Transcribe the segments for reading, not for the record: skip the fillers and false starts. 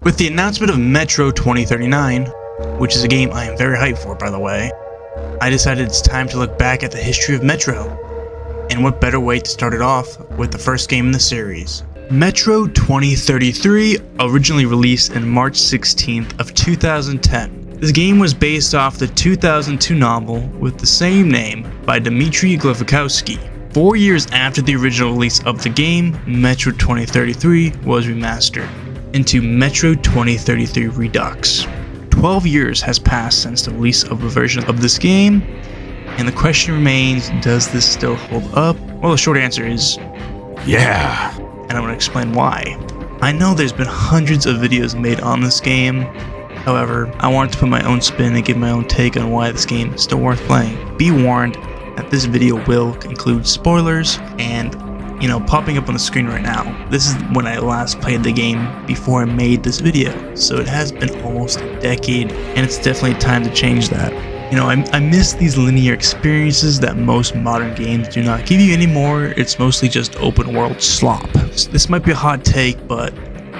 With the announcement of Metro 2039, which is a game I am very hyped for by the way, I decided it's time to look back at the history of Metro. And what better way to start it off with the first game in the series. Metro 2033 originally released in March 16th of 2010. This game was based off the 2002 novel with the same name by Dmitry Glukhovsky. 4 years after the original release of the game, Metro 2033 was remastered into Metro 2033 Redux. 12 years has passed since the release of a version of this game, and the question remains, does this still hold up? Well, the short answer is yeah, and I'm going to explain why. I know there's been hundreds of videos made on this game, however, I wanted to put my own spin and give my own take on why this game is still worth playing. Be warned that this video will include spoilers and popping up on the screen right now. This is when I last played the game before I made this video, so it has been almost a decade, and it's definitely time to change that. I miss these linear experiences that most modern games do not give you anymore. It's mostly just open world slop. This might be a hot take, but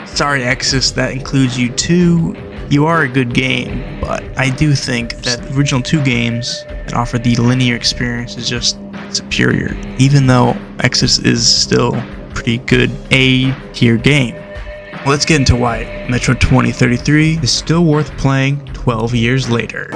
sorry Exodus, that includes you too. You are a good game, but I do think that the original two games that offer the linear experience is just superior, even though Exodus is still pretty good A-tier game. Well, let's get into why Metro 2033 is still worth playing 12 years later.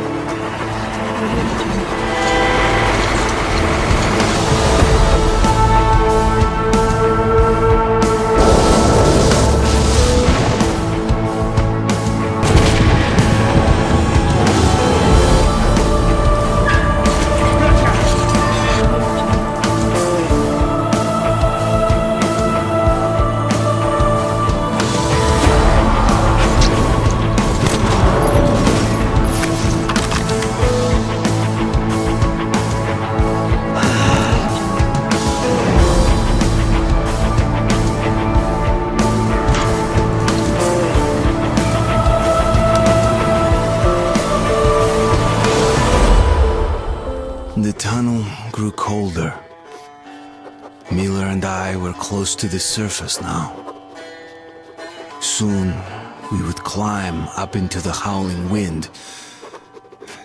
The tunnel grew colder. Miller and I were close to the surface now. Soon, we would climb up into the howling wind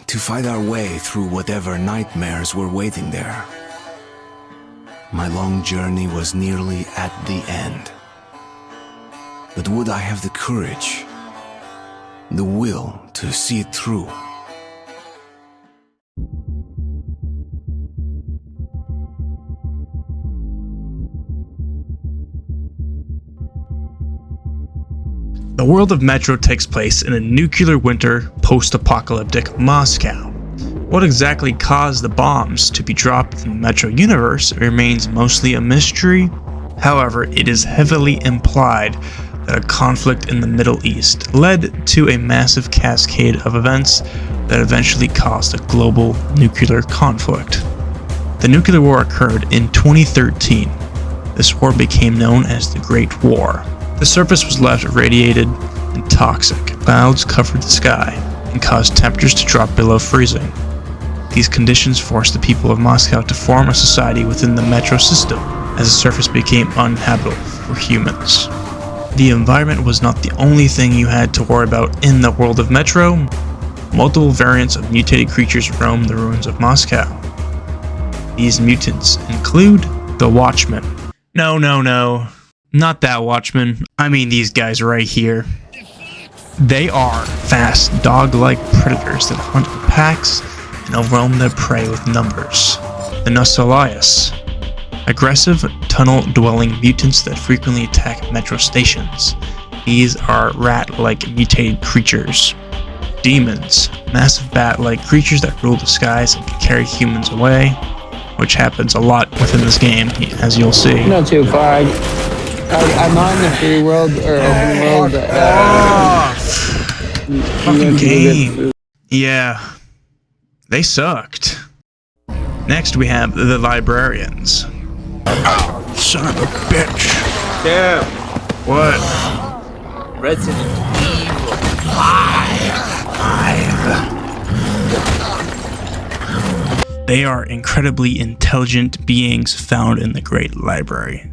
to fight our way through whatever nightmares were waiting there. My long journey was nearly at the end. But would I have the courage, the will to see it through? The world of Metro takes place in a nuclear winter post-apocalyptic Moscow. What exactly caused the bombs to be dropped in the Metro universe remains mostly a mystery. However, it is heavily implied that a conflict in the Middle East led to a massive cascade of events that eventually caused a global nuclear conflict. The nuclear war occurred in 2013. This war became known as the Great War. The surface was left irradiated and toxic. Clouds covered the sky and caused temperatures to drop below freezing. These conditions forced the people of Moscow to form a society within the Metro system, as the surface became uninhabitable for humans. The environment was not the only thing you had to worry about in the world of Metro. Multiple variants of mutated creatures roam the ruins of Moscow. These mutants include the Watchmen. No. Not that Watchman, I mean these guys right here. They are fast, dog-like predators that hunt in packs and overwhelm their prey with numbers. The Nosalias, aggressive, tunnel-dwelling mutants that frequently attack metro stations. These are rat-like mutated creatures. Demons, massive bat-like creatures that rule the skies and can carry humans away, which happens a lot within this game, as you'll see. Not too far. I'm on the free world or open world. Fucking game. Yeah, they sucked. Next we have the Librarians. Oh, son of a bitch. Yeah. What? Resident Evil 5. They are incredibly intelligent beings found in the Great Library.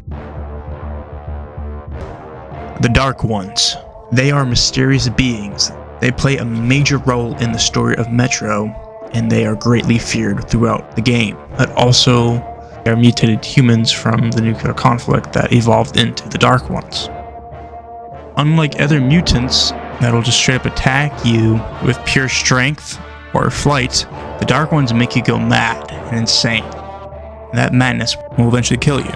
The Dark Ones. They are mysterious beings. They play a major role in the story of Metro, and they are greatly feared throughout the game. But also, they are mutated humans from the nuclear conflict that evolved into the Dark Ones. Unlike other mutants that'll just straight up attack you with pure strength or flight, the Dark Ones make you go mad and insane. That madness will eventually kill you.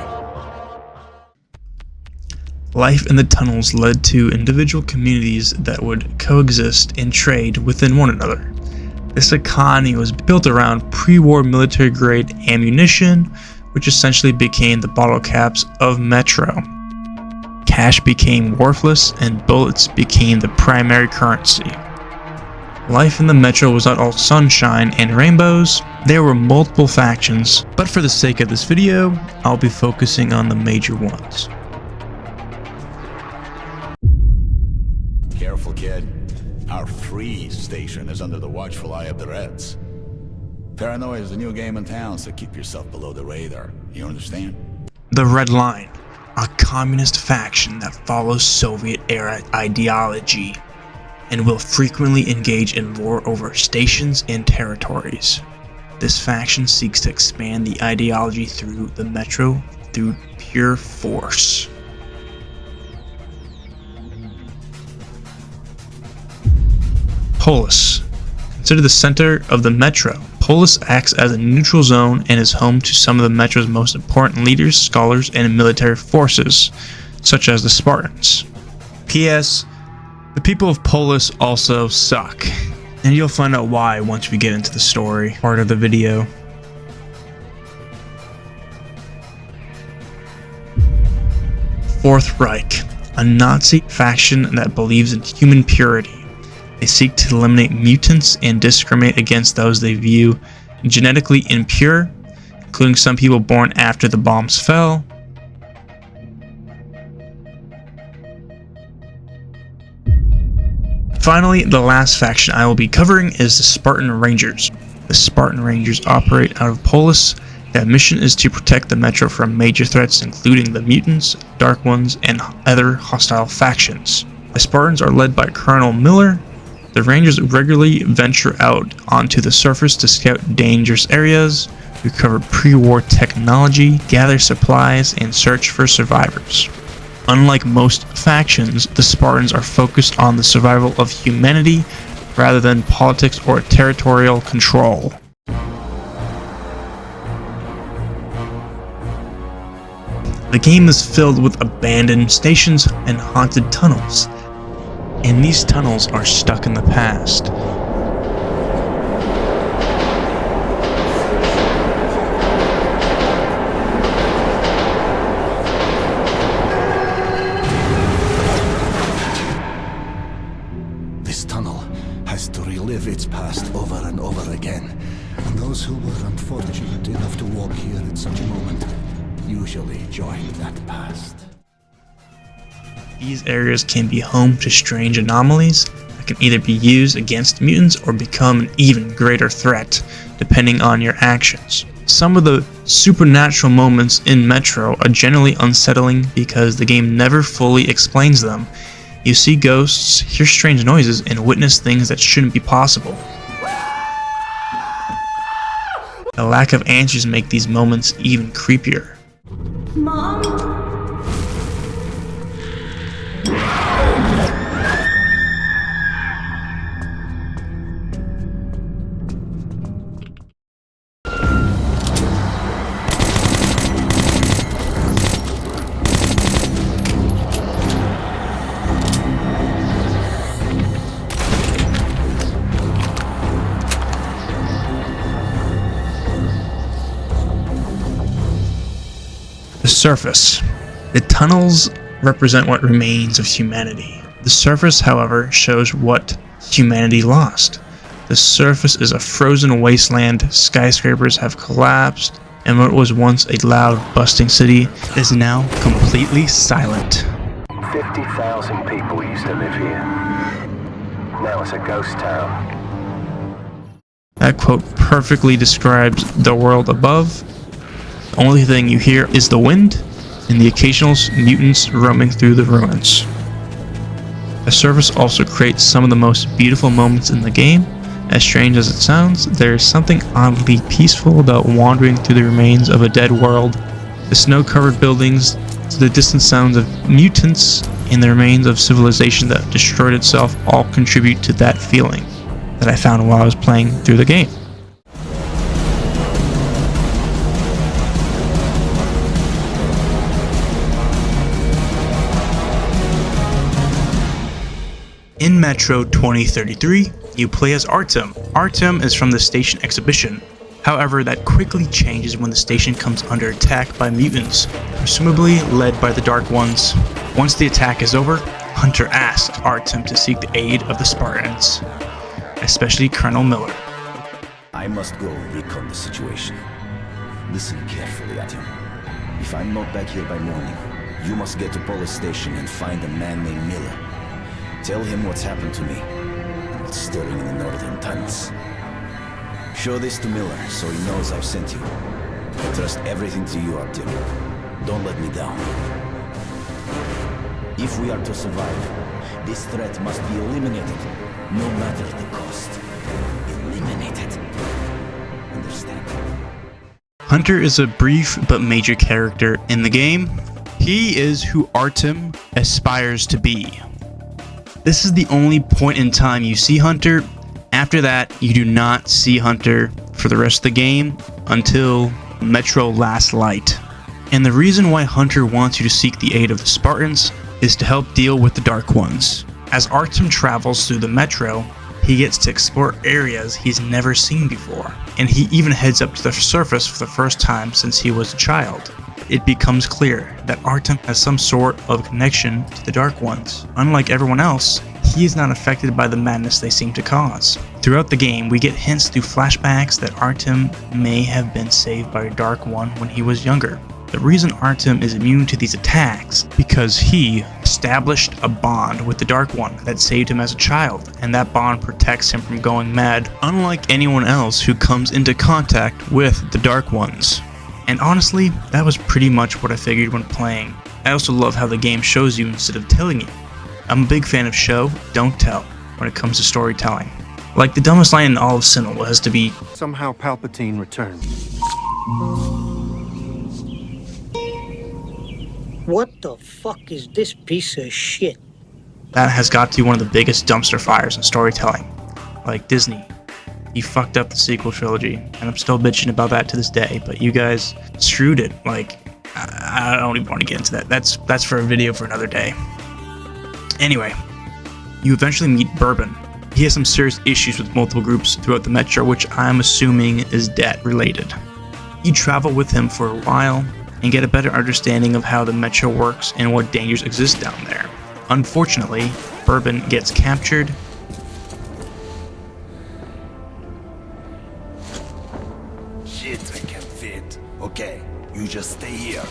Life in the tunnels led to individual communities that would coexist and trade within one another. This economy was built around pre-war military-grade ammunition, which essentially became the bottle caps of Metro. Cash became worthless, and bullets became the primary currency. Life in the Metro was not all sunshine and rainbows. There were multiple factions, but for the sake of this video, I'll be focusing on the major ones. Careful, kid. Our freeze station is under the watchful eye of the Reds. Paranoia is the new game in town, so keep yourself below the radar. You understand? The Red Line, a communist faction that follows Soviet-era ideology and will frequently engage in war over stations and territories. This faction seeks to expand the ideology through the Metro through pure force. Polis. Considered the center of the Metro, Polis acts as a neutral zone and is home to some of the Metro's most important leaders, scholars, and military forces, such as the Spartans. P.S. The people of Polis also suck, and you'll find out why once we get into the story part of the video. Fourth Reich, a Nazi faction that believes in human purity. They seek to eliminate mutants and discriminate against those they view genetically impure, including some people born after the bombs fell. Finally, the last faction I will be covering is the Spartan Rangers. The Spartan Rangers operate out of Polis. Their mission is to protect the Metro from major threats including the mutants, Dark Ones, and other hostile factions. The Spartans are led by Colonel Miller. The Rangers regularly venture out onto the surface to scout dangerous areas, recover pre-war technology, gather supplies, and search for survivors. Unlike most factions, the Spartans are focused on the survival of humanity rather than politics or territorial control. The game is filled with abandoned stations and haunted tunnels. And these tunnels are stuck in the past. This tunnel has to relive its past over and over again. And those who were unfortunate enough to walk here at such a moment usually join that past. These areas can be home to strange anomalies that can either be used against mutants or become an even greater threat, depending on your actions. Some of the supernatural moments in Metro are generally unsettling because the game never fully explains them. You see ghosts, hear strange noises, and witness things that shouldn't be possible. The lack of answers make these moments even creepier. Mom? The surface. The tunnels represent what remains of humanity. The surface, however, shows what humanity lost. The surface is a frozen wasteland, skyscrapers have collapsed, and what was once a loud, bustling city is now completely silent. 50,000 people used to live here. Now it's a ghost town. That quote perfectly describes the world above. The only thing you hear is the wind and the occasional mutants roaming through the ruins. The surface also creates some of the most beautiful moments in the game. As strange as it sounds, there is something oddly peaceful about wandering through the remains of a dead world. The snow-covered buildings, the distant sounds of mutants, and the remains of civilization that destroyed itself all contribute to that feeling that I found while I was playing through the game. In Metro 2033, you play as Artyom. Artyom is from the station exhibition. However, that quickly changes when the station comes under attack by mutants, presumably led by the Dark Ones. Once the attack is over, Hunter asks Artyom to seek the aid of the Spartans, especially Colonel Miller. I must go recon the situation. Listen carefully, Artyom. If I'm not back here by morning, you must get to Police Station and find a man named Miller. Tell him what's happened to me, and what's stirring in the northern tunnels. Show this to Miller, so he knows I've sent you. I trust everything to you, Artyom. Don't let me down. If we are to survive, this threat must be eliminated, no matter the cost. Eliminated. Understand? Hunter is a brief but major character in the game. He is who Artyom aspires to be. This is the only point in time you see Hunter. After that, you do not see Hunter for the rest of the game until Metro Last Light. And the reason why Hunter wants you to seek the aid of the Spartans is to help deal with the Dark Ones. As Artyom travels through the Metro, he gets to explore areas he's never seen before, and he even heads up to the surface for the first time since he was a child. It becomes clear that Artyom has some sort of connection to the Dark Ones. Unlike everyone else, he is not affected by the madness they seem to cause. Throughout the game, we get hints through flashbacks that Artyom may have been saved by a Dark One when he was younger. The reason Artyom is immune to these attacks because he established a bond with the Dark One that saved him as a child, and that bond protects him from going mad, unlike anyone else who comes into contact with the Dark Ones. And honestly, that was pretty much what I figured when playing. I also love how the game shows you instead of telling you. I'm a big fan of show, don't tell, when it comes to storytelling. Like the dumbest line in all of Cinema has to be, Somehow Palpatine returned. What the fuck is this piece of shit? that has got to be one of the biggest dumpster fires in storytelling. Like Disney, you fucked up the sequel trilogy, and I'm still bitching about that to this day, but you guys screwed it. Like, I don't even want to get into that. That's for a video for another day. Anyway, you eventually meet Bourbon. He has some serious issues with multiple groups throughout the Metro, which I'm assuming is debt related. You travel with him for a while and get a better understanding of how the Metro works and what dangers exist down there. Unfortunately, Bourbon gets captured. Shit, I can't fit. Okay, you just stay here.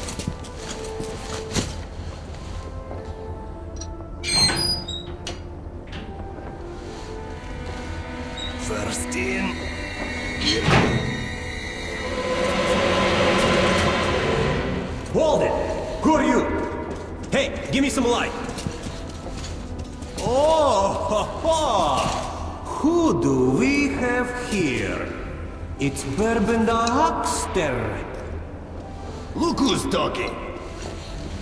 First in. Hold it! Who are you? Hey, give me some light. Oh, ha, ha. Who do we have here? It's Bourbon the Huckster. Look who's talking.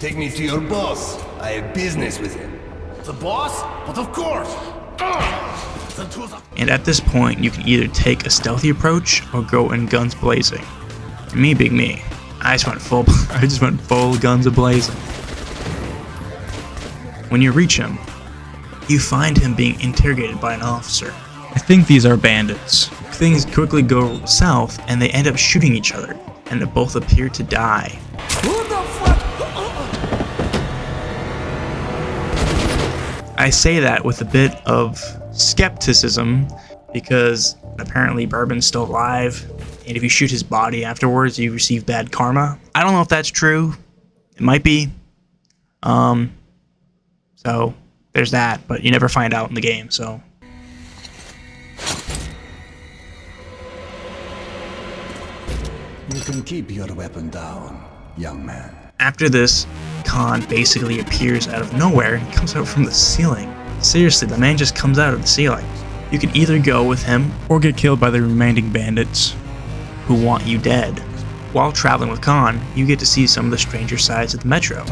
Take me to your boss. I have business with him. The boss? But of course. And at this point, you can either take a stealthy approach or go in guns blazing. And me being me, I just went full guns a-blazing. When you reach him, you find him being interrogated by an officer. I think these are bandits. Things quickly go south and they end up shooting each other, and they both appear to die. Who the fuck? I say that with a bit of skepticism because apparently Bourbon's still alive, and if you shoot his body afterwards, you receive bad karma. I don't know if that's true. It might be. So there's that, but you never find out in the game, so. You can keep your weapon down, young man. After this, Khan basically appears out of nowhere and comes out from the ceiling. Seriously, the man just comes out of the ceiling. You can either go with him or get killed by the remaining bandits who want you dead. While traveling with Khan, you get to see some of the stranger sides of the Metro.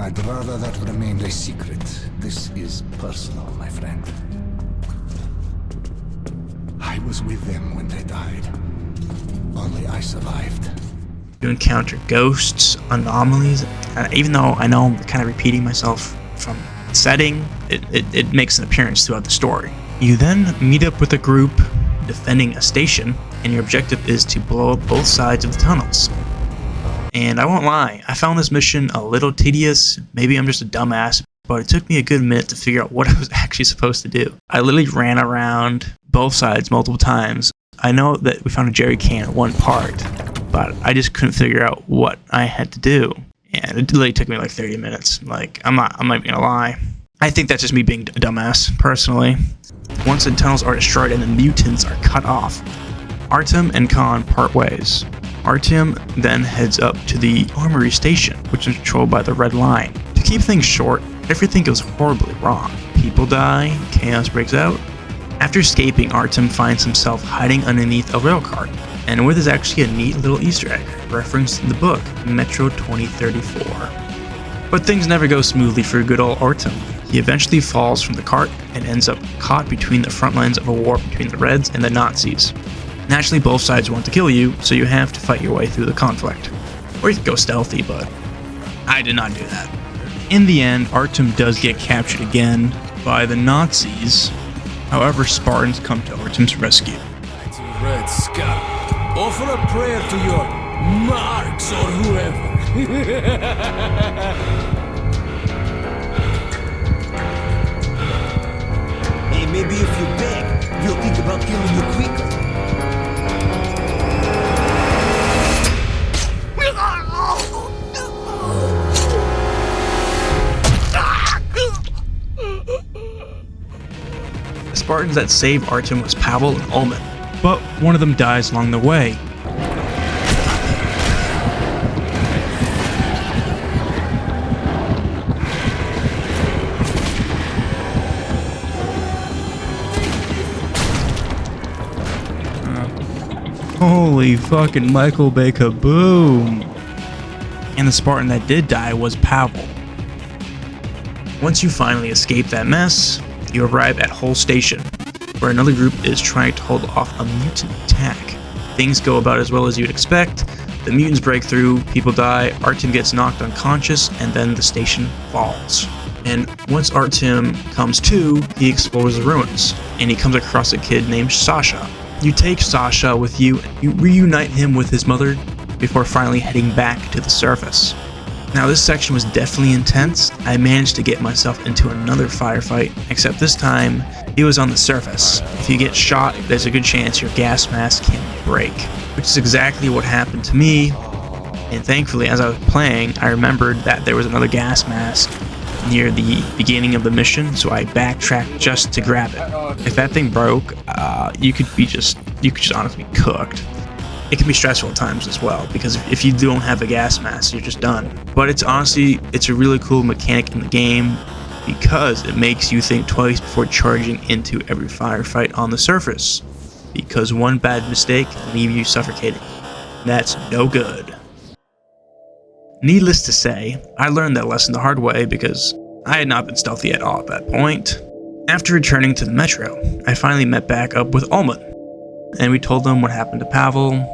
I'd rather that remained a secret. This is personal, my friend. I was with them when they died. Only I survived. You encounter ghosts, anomalies, even though I know I'm kind of repeating myself from setting, it makes an appearance throughout the story. You then meet up with a group defending a station, and your objective is to blow up both sides of the tunnels. And I won't lie, I found this mission a little tedious. Maybe I'm just a dumbass, but it took me a good minute to figure out what I was actually supposed to do. I literally ran around both sides multiple times. I know that we found a jerry can in one part, but I just couldn't figure out what I had to do. And it literally took me like 30 minutes. Like, I'm not even gonna lie. I think that's just me being a dumbass, personally. Once the tunnels are destroyed and the mutants are cut off, Artyom and Khan part ways. Artyom then heads up to the armory station, which is controlled by the Red Line. To keep things short, everything goes horribly wrong. People die, chaos breaks out. After escaping, Artyom finds himself hiding underneath a rail cart, and with is actually a neat little Easter egg, referenced in the book, Metro 2034. But things never go smoothly for good old Artyom. He eventually falls from the cart and ends up caught between the front lines of a war between the Reds and the Nazis. Naturally, both sides want to kill you, so you have to fight your way through the conflict. Or you can go stealthy, but I did not do that. In the end, Artyom does get captured again by the Nazis. However, Spartans come to Artyom's rescue. Red Scout, offer a prayer to your marks or whoever. Hey, maybe if you beg, you'll think about killing you quickly. The Spartans that saved Artyom was Pavel and Ulman, but one of them dies along the way. Holy fucking Michael Bay kaboom! And the Spartan that did die was Pavel. Once you finally escape that mess, you arrive at Hull Station, where another group is trying to hold off a mutant attack. Things go about as well as you'd expect. The mutants break through, people die, Artyom gets knocked unconscious, and then the station falls. And once Artyom comes to, he explores the ruins, and he comes across a kid named Sasha. You take Sasha with you, and you reunite him with his mother before finally heading back to the surface. Now this section was definitely intense. I managed to get myself into another firefight, except this time it was on the surface. If you get shot, there's a good chance your gas mask can break, which is exactly what happened to me. And thankfully, as I was playing, I remembered that there was another gas mask near the beginning of the mission, so I backtracked just to grab it. If that thing broke, you could just honestly be cooked. It can be stressful at times as well, because if you don't have a gas mask, you're just done. But it's a really cool mechanic in the game, because it makes you think twice before charging into every firefight on the surface, because one bad mistake can leave you suffocating. That's no good. Needless to say, I learned that lesson the hard way because I had not been stealthy at all at that point. After returning to the Metro, I finally met back up with Ulman, and we told him what happened to Pavel,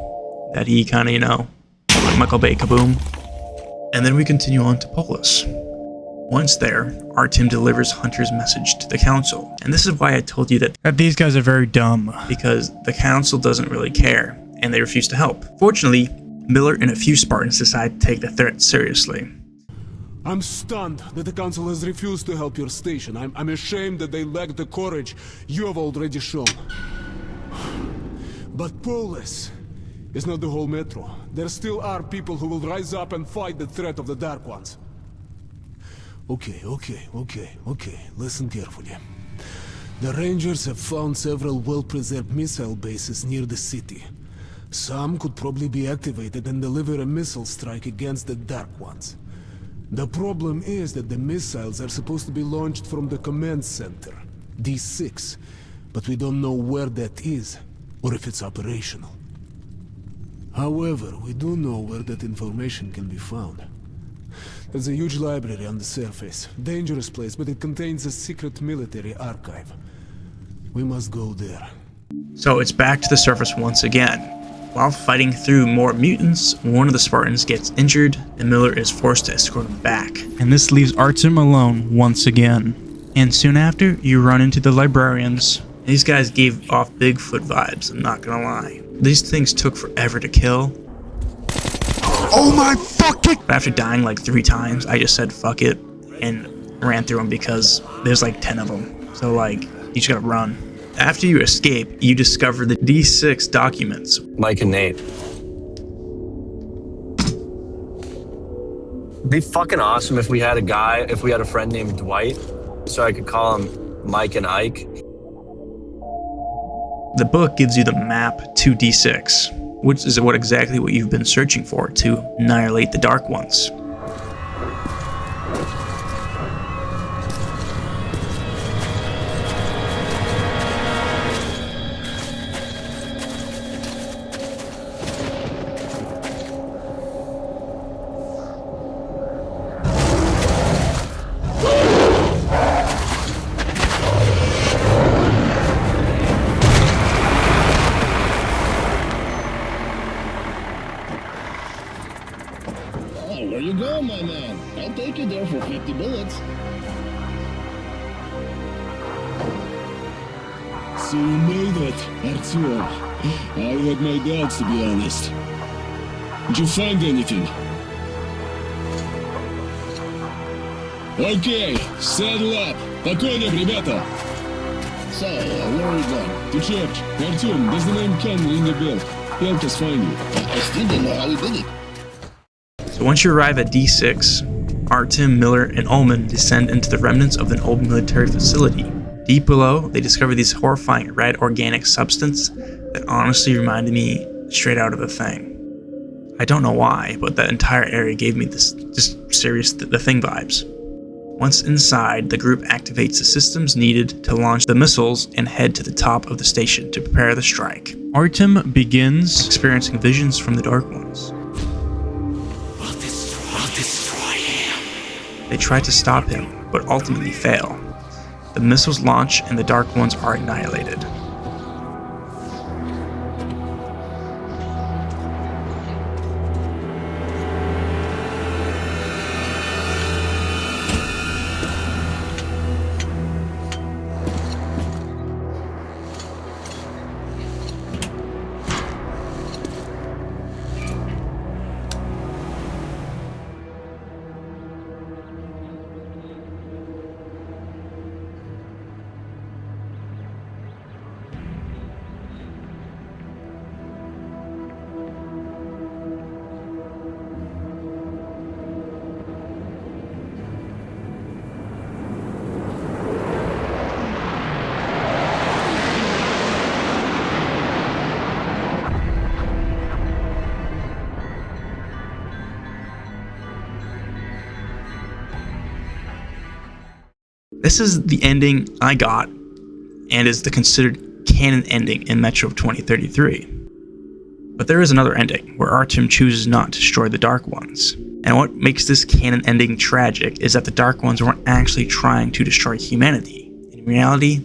that he kinda, like Michael Bay kaboom. And then we continue on to Polis. Once there, Artyom delivers Hunter's message to the Council. And this is why I told you that these guys are very dumb, because the Council doesn't really care, and they refuse to help. Fortunately, Miller and a few Spartans decide to take the threat seriously. I'm stunned that the Council has refused to help your station. I'm ashamed that they lack the courage you have already shown. But Polis is not the whole Metro. There still are people who will rise up and fight the threat of the Dark Ones. Okay. Listen carefully. The Rangers have found several well-preserved missile bases near the city. Some could probably be activated and deliver a missile strike against the Dark Ones. The problem is that the missiles are supposed to be launched from the command center, D6, but we don't know where that is, or if it's operational. However, we do know where that information can be found. There's a huge library on the surface. Dangerous place, but it contains a secret military archive. We must go there. So it's back to the surface once again. While fighting through more mutants, one of the Spartans gets injured, and Miller is forced to escort him back. And this leaves Artyom alone once again. And soon after, you run into the librarians. These guys gave off Bigfoot vibes, I'm not gonna lie. These things took forever to kill. Oh my fucking... But after dying like 3 times, I just said fuck it, and ran through them because there's like 10 of them. So like, you just gotta run. After you escape, you discover the D6 documents. Mike and Nate. It'd be fucking awesome if we had a friend named Dwight, so I could call him Mike and Ike. The book gives you the map to D6, which is exactly what you've been searching for to annihilate the Dark Ones. Where you going, my man? I'll take you there for 50 bullets. So you made it, Artyom. I had my doubts, to be honest. Did you find anything? Okay, saddle up. По коням, ребята. So, where are we going? To church. Artyom, does the name Ken ring a bell? Help us find you. I still don't know how we did it. So once you arrive at D6, Artyom, Miller, and Ullman descend into the remnants of an old military facility. Deep below, they discover this horrifying red organic substance that honestly reminded me straight out of The Thing. I don't know why, but that entire area gave me this just serious The Thing vibes. Once inside, the group activates the systems needed to launch the missiles and head to the top of the station to prepare the strike. Artyom begins experiencing visions from the Dark Ones. They try to stop him, but ultimately fail. The missiles launch and the Dark Ones are annihilated. This is the ending I got, and is the considered canon ending in Metro 2033. But there is another ending, where Artyom chooses not to destroy the Dark Ones. And what makes this canon ending tragic is that the Dark Ones weren't actually trying to destroy humanity. In reality,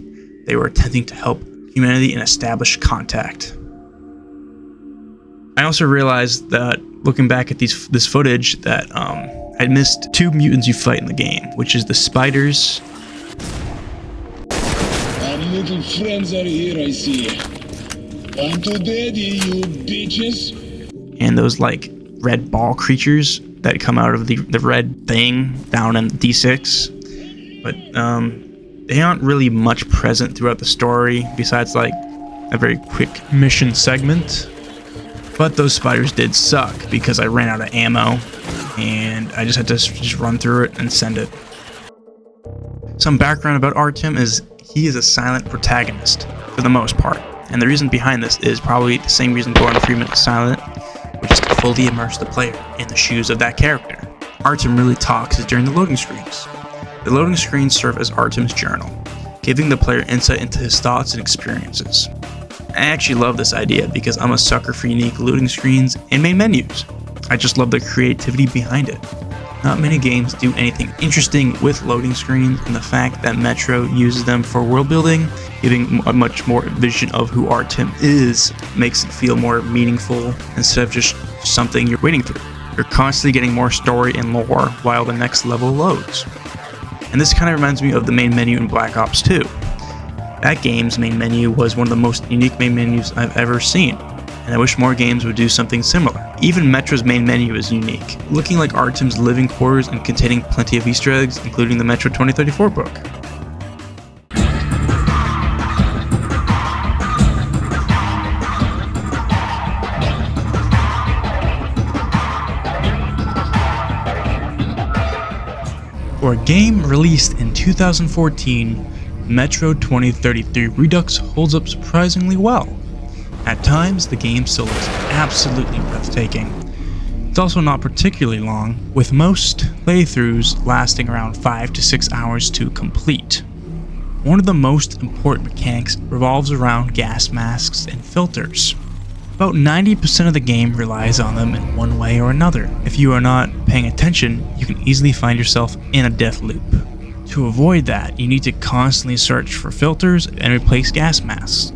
they were attempting to help humanity and establish contact. I also realized that, looking back at this footage, that I missed 2 mutants you fight in the game, which is the spiders. Our little friends are here, I see. I'm too daddy, you bitches. And those like red ball creatures that come out of the red thing down in D6. But they aren't really much present throughout the story, besides like a very quick mission segment. But those spiders did suck because I ran out of ammo and I just had to just run through it and send it. Some background about Artyom is he is a silent protagonist for the most part. And the reason behind this is probably the same reason Gordon Freeman is silent, which is to fully immerse the player in the shoes of that character. Artyom really talks is during the loading screens. The loading screens serve as Artyom's journal, giving the player insight into his thoughts and experiences. I actually love this idea because I'm a sucker for unique loading screens and main menus. I just love the creativity behind it. Not many games do anything interesting with loading screens, and the fact that Metro uses them for world building, giving a much more vision of who Artyom is, makes it feel more meaningful instead of just something you're waiting through. You're constantly getting more story and lore while the next level loads. And this kind of reminds me of the main menu in Black Ops 2. That game's main menu was one of the most unique main menus I've ever seen, and I wish more games would do something similar. Even Metro's main menu is unique, looking like Artyom's living quarters and containing plenty of Easter eggs, including the Metro 2034 book. For a game released in 2014, Metro 2033 Redux holds up surprisingly well. At times, the game still looks absolutely breathtaking. It's also not particularly long, with most playthroughs lasting around 5 to 6 hours to complete. One of the most important mechanics revolves around gas masks and filters. About 90% of the game relies on them in one way or another. If you are not paying attention, you can easily find yourself in a death loop. To avoid that, you need to constantly search for filters and replace gas masks.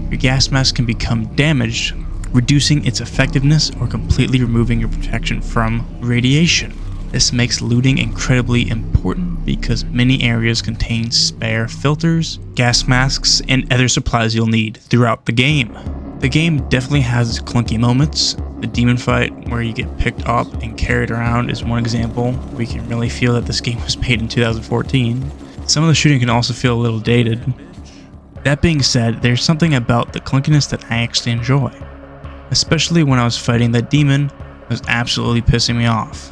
Your gas mask can become damaged, reducing its effectiveness or completely removing your protection from radiation. This makes looting incredibly important because many areas contain spare filters, gas masks, and other supplies you'll need throughout the game. The game definitely has its clunky moments. The demon fight where you get picked up and carried around is one example where you can really feel that this game was made in 2014. Some of the shooting can also feel a little dated. That being said, there's something about the clunkiness that I actually enjoy, especially when I was fighting that demon that was absolutely pissing me off.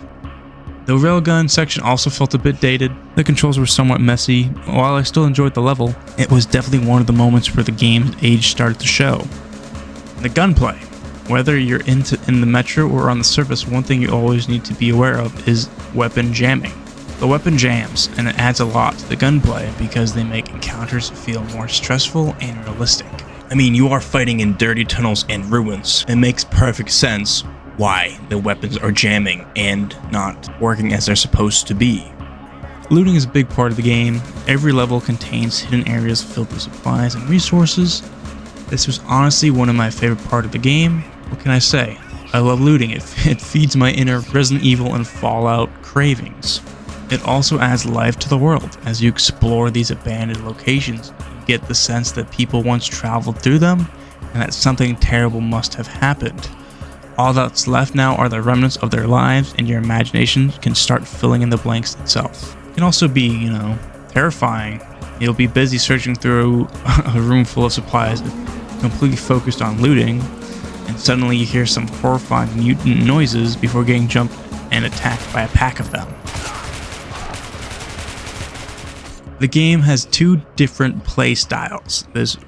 The railgun section also felt a bit dated. The controls were somewhat messy. While I still enjoyed the level, it was definitely one of the moments where the game's age started to show. The gunplay. Whether you're in the Metro or on the surface, one thing you always need to be aware of is weapon jamming. The weapon jams, and it adds a lot to the gunplay because they make encounters feel more stressful and realistic. I mean, you are fighting in dirty tunnels and ruins. It makes perfect sense why the weapons are jamming and not working as they're supposed to be. Looting is a big part of the game. Every level contains hidden areas filled with supplies and resources. This was honestly one of my favorite parts of the game. What can I say? I love looting. It feeds my inner Resident Evil and Fallout cravings. It also adds life to the world. As you explore these abandoned locations, you get the sense that people once traveled through them and that something terrible must have happened. All that's left now are the remnants of their lives, and your imagination can start filling in the blanks itself. It can also be, terrifying. You'll be busy searching through a room full of supplies, completely focused on looting, and suddenly you hear some horrifying mutant noises before getting jumped and attacked by a pack of them. The game has two different play styles. There's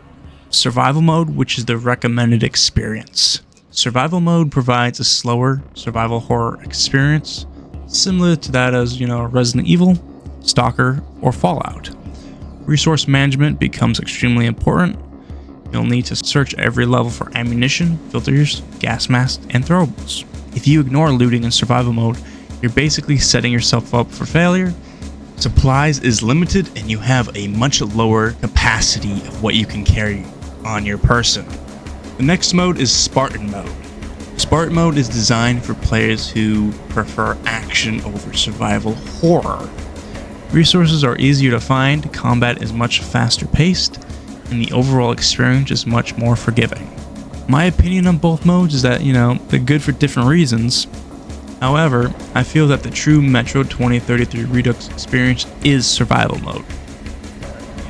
survival mode, which is the recommended experience. Survival mode provides a slower survival horror experience, similar to that as, Resident Evil, Stalker, or Fallout. Resource management becomes extremely important. You'll need to search every level for ammunition, filters, gas masks, and throwables. If you ignore looting in survival mode, you're basically setting yourself up for failure. Supplies is limited and you have a much lower capacity of what you can carry on your person. The next mode is Spartan mode. Spartan mode is designed for players who prefer action over survival horror. Resources are easier to find, combat is much faster paced, and the overall experience is much more forgiving. My opinion on both modes is that, they're good for different reasons. However, I feel that the true Metro 2033 Redux experience is survival mode.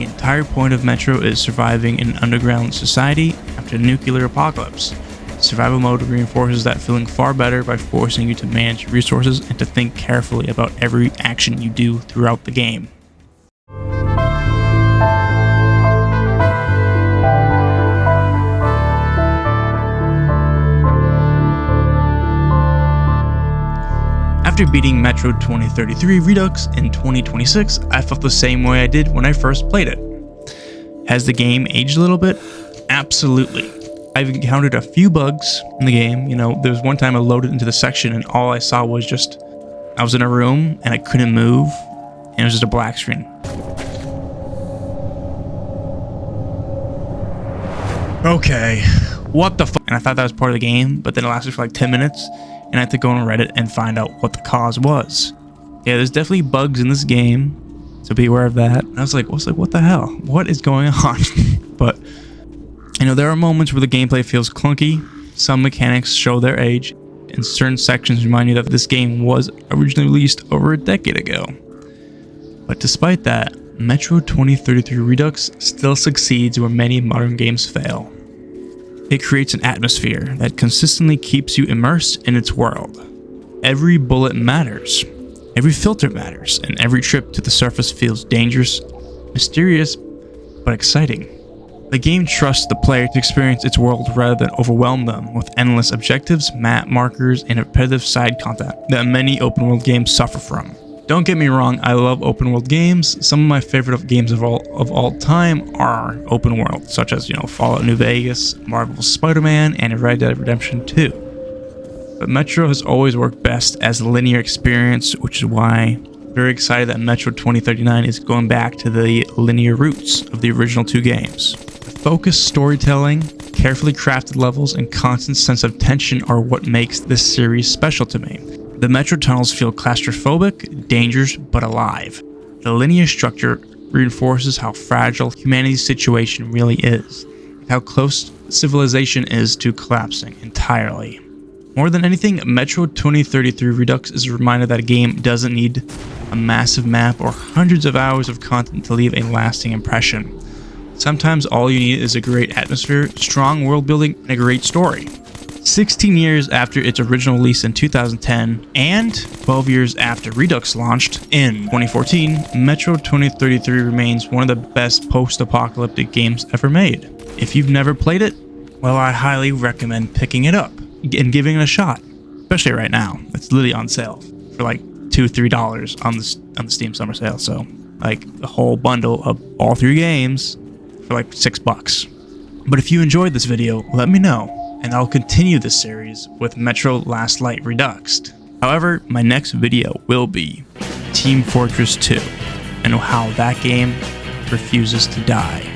The entire point of Metro is surviving in an underground society after a nuclear apocalypse. Survival mode reinforces that feeling far better by forcing you to manage resources and to think carefully about every action you do throughout the game. After beating Metro 2033 Redux in 2026, I felt the same way I did when I first played it. Has the game aged a little bit? Absolutely. I've encountered a few bugs in the game. You know, there was one time I loaded into the section and all I saw was just, I was in a room and I couldn't move and it was just a black screen. Okay, what the fuck? And I thought that was part of the game, but then it lasted for like 10 minutes and I had to go on Reddit and find out what the cause was. Yeah, there's definitely bugs in this game, so be aware of that. And I was like, what the hell? What is going on? But, you know, there are moments where the gameplay feels clunky, some mechanics show their age, and certain sections remind you that this game was originally released over a decade ago. But despite that, Metro 2033 Redux still succeeds where many modern games fail. It creates an atmosphere that consistently keeps you immersed in its world. Every bullet matters, every filter matters, and every trip to the surface feels dangerous, mysterious, but exciting. The game trusts the player to experience its world rather than overwhelm them with endless objectives, map markers, and repetitive side content that many open world games suffer from. Don't get me wrong, I love open world games. Some of my favorite games of all time are open world, such as, you know, Fallout New Vegas, Marvel's Spider-Man, and Red Dead Redemption 2. But Metro has always worked best as a linear experience, which is why I'm very excited that Metro 2039 is going back to the linear roots of the original two games. The focused storytelling, carefully crafted levels, and constant sense of tension are what makes this series special to me. The Metro tunnels feel claustrophobic, dangerous, but alive. The linear structure reinforces how fragile humanity's situation really is, and how close civilization is to collapsing entirely. More than anything, Metro 2033 Redux is a reminder that a game doesn't need a massive map or hundreds of hours of content to leave a lasting impression. Sometimes all you need is a great atmosphere, strong world building, and a great story. 16 years after its original release in 2010, and 12 years after Redux launched in 2014, Metro 2033 remains one of the best post-apocalyptic games ever made. If you've never played it, well, I highly recommend picking it up and giving it a shot, especially right now. It's literally on sale for like $2-3 on the Steam Summer Sale, so like the whole bundle of all three games for like $6. But if you enjoyed this video, let me know, and I'll continue this series with Metro Last Light Reduxed. However, my next video will be Team Fortress 2, and how that game refuses to die.